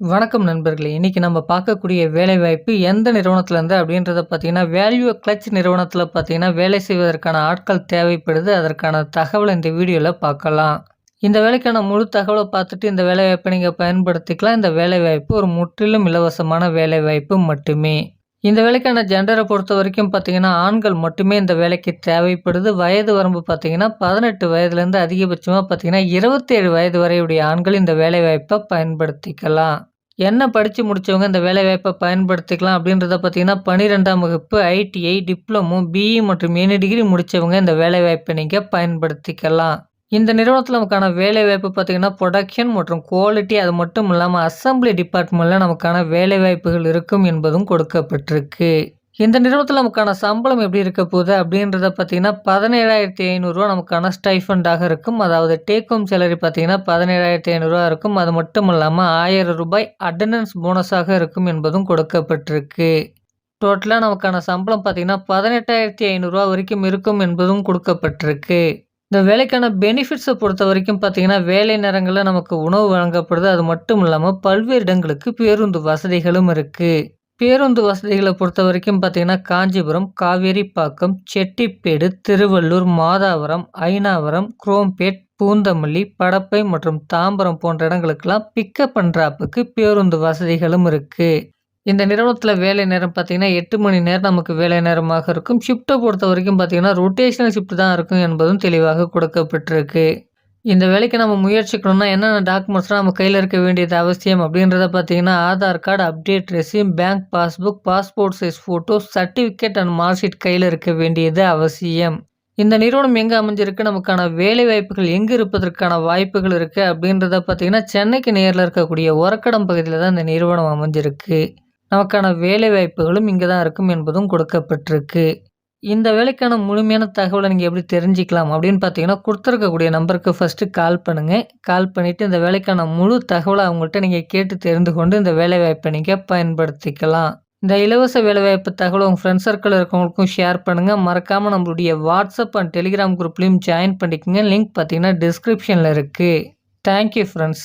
வணக்கம் நண்பர்களே! இன்னைக்கு நம்ம பார்க்கக்கூடிய வேலைவாய்ப்பு எந்த நிறுவனத்திலருந்து அப்படின்றத பார்த்தீங்கன்னா, வேல்யூ கிளட்ச் நிறுவனத்தில பார்த்தீங்கன்னா, வேலை செய்வதற்கான ஆட்கள் தேவைப்படுது. அதற்கான தகவல இந்த வீடியோல பார்க்கலாம். இந்த வேலைக்கான முழு தகவல பார்த்துட்டு இந்த வேலைவாய்ப்ப நீங்க பயன்படுத்திக்கலாம். இந்த வேலைவாய்ப்பு ஒரு முற்றிலும் இலவசமான வேலைவாய்ப்பு மட்டுமே. இந்த வேலைக்கான ஜெண்டர பொறுத்தவரைக்கும் பார்த்தீங்கன்னா, ஆண்கள் மட்டுமே இந்த வேலைக்கு தேவைப்படுது. வயது வரம்பு பார்த்தீங்கன்னா, 18 வயதிலேருந்து அதிகபட்சமா பார்த்தீங்கன்னா, 27 வயது வரையுடைய ஆண்கள் இந்த வேலைவாய்ப்ப பயன்படுத்திக்கலாம். என்ன படிச்சு முடிச்சவங்க இந்த வேலைவாய்ப்ப பயன்படுத்திக்கலாம் அப்படின்றத பார்த்தீங்கன்னா, 12ஆம் வகுப்பு, ஐடிஐ, டிப்ளமோ, பிஇ மற்றும் எனி டிகிரி முடிச்சவங்க இந்த வேலைவாய்ப்ப நீங்க பயன்படுத்திக்கலாம். இந்த நிறுவனத்தில நமக்கான வேலைவாய்ப்பு பார்த்தீங்கன்னா, புரொடக்ஷன் மற்றும் குவாலிட்டி அது மட்டும் இல்லாம அசெம்பிளி டிபார்ட்மெண்ட்ல நமக்கான வேலைவாய்ப்புகள் இருக்கும் என்பதும் கொடுக்கப்பட்டிருக்கு. இந்த நிறுவனத்தில நமக்கான சம்பளம் எப்படி இருக்க போகுது அப்படின்றத பார்த்தீங்கன்னா, ரூ. 17,500 நமக்கான ஸ்டைஃபண்டாக இருக்கும். அதாவது டேக் ஹோம் சேலரி பார்த்தீங்கன்னா, ரூ. 17,500 இருக்கும். அது மட்டும் இல்லாம ரூ. 1000 அட்டெண்டன்ஸ் போனஸாக இருக்கும் என்பதும் கொடுக்கப்பட்டிருக்கு. டோட்டலா நமக்கான சம்பளம் பார்த்தீங்கன்னா, ரூ. 18,500 வரைக்கும் இருக்கும் என்பதும் கொடுக்கப்பட்டிருக்கு. இந்த வேலைக்கான பெனிஃபிட்ஸ பொறுத்தவரைக்கும் பார்த்தீங்கன்னா, வேலை நேரங்கள்ல நமக்கு உணவு வழங்கப்படுது. அது மட்டும் இல்லாம பல்வேறு இடங்களுக்கு பேருந்து வசதிகளும் இருக்கு. பேருந்து வசதிகள பொறுத்தவரைக்கும் பார்த்தீங்கன்னா, காஞ்சிபுரம், காவேரிப்பாக்கம், செட்டிப்பேடு, திருவள்ளூர், மாதாவரம், அயனாவரம், குரோம்பேட், பூந்தமல்லி, படப்பை மற்றும் தாம்பரம் போன்ற இடங்களுக்கெல்லாம் பிக்கப் அண்ட் டிராப்புக்கு பேருந்து வசதிகளும் இருக்கு. இந்த நிறுவனத்தில வேலை நேரம் பார்த்தீங்கன்னா, 8 மணி நேரம் நமக்கு வேலை நேரமாக இருக்கும். ஷிஃப்ட்ட பொறுத்தவரைக்கும் பார்த்தீங்கன்னா, ரொட்டேஷனல் ஷிஃப்ட் தான் இருக்கும் என்பதும் தெளிவாக கொடுக்கப்பட்டிருக்கு. இந்த வேலைக்கு நம்ம முயற்சிக்கணும்னா என்னென்ன டாக்குமெண்ட்ஸ்லாம் நம்ம கையில இருக்க வேண்டியது அவசியம் அப்படின்றத பார்த்தீங்கன்னா, Aadhaar card, update resume, bank passbook, passport size photo, certificate and mark sheet கையில இருக்க வேண்டியது அவசியம். இந்த நிறுவனம் எங்க அமைஞ்சிருக்கு? நமக்கான வேலை வாய்ப்புகள் எங்க இருப்பதற்கான வாய்ப்புகள் இருக்கு? அப்படின்றத பார்த்தீங்கன்னா, சென்னைக்கு நேர்ல இருக்கக்கூடிய ஒரக்கடம் பகுதியில தான் இந்த நிறுவனம் அமைஞ்சிருக்கு. நமக்கான வேலை வாய்ப்புகளும் இங்க தான் இருக்கும் என்பதும் கொடுக்கப்பட்டிருக்கு. இந்த வேலைக்கான முழுமையான தகவல நீங்க எப்படி தெரிஞ்சுக்கலாம் அப்படின்னு பார்த்தீங்கன்னா, குடுத்திருக்கக்கூடிய நம்பருக்கு ஃபர்ஸ்ட்டு கால் பண்ணுங்க. கால் பண்ணிட்டு இந்த வேலைக்கான முழு தகவல அவங்கள்ட்ட நீங்க கேட்டு தெரிந்து கொண்டு இந்த வேலைவாய்ப்ப நீங்க பயன்படுத்திக்கலாம். இந்த இலவச வேலைவாய்ப்பு தகவல உங்க ஃப்ரெண்ட்ஸ் சர்க்கிள்ல இருக்கவங்களுக்கும் ஷேர் பண்ணுங்க. மறக்காம நம்மளுடைய வாட்ஸ்அப் அண்ட் டெலிகிராம் குரூப்லயும் ஜாயின் பண்ணிக்கங்க. லிங்க் பார்த்தீங்கன்னா டிஸ்கிரிப்ஷன்ல இருக்கு. Thank you friends.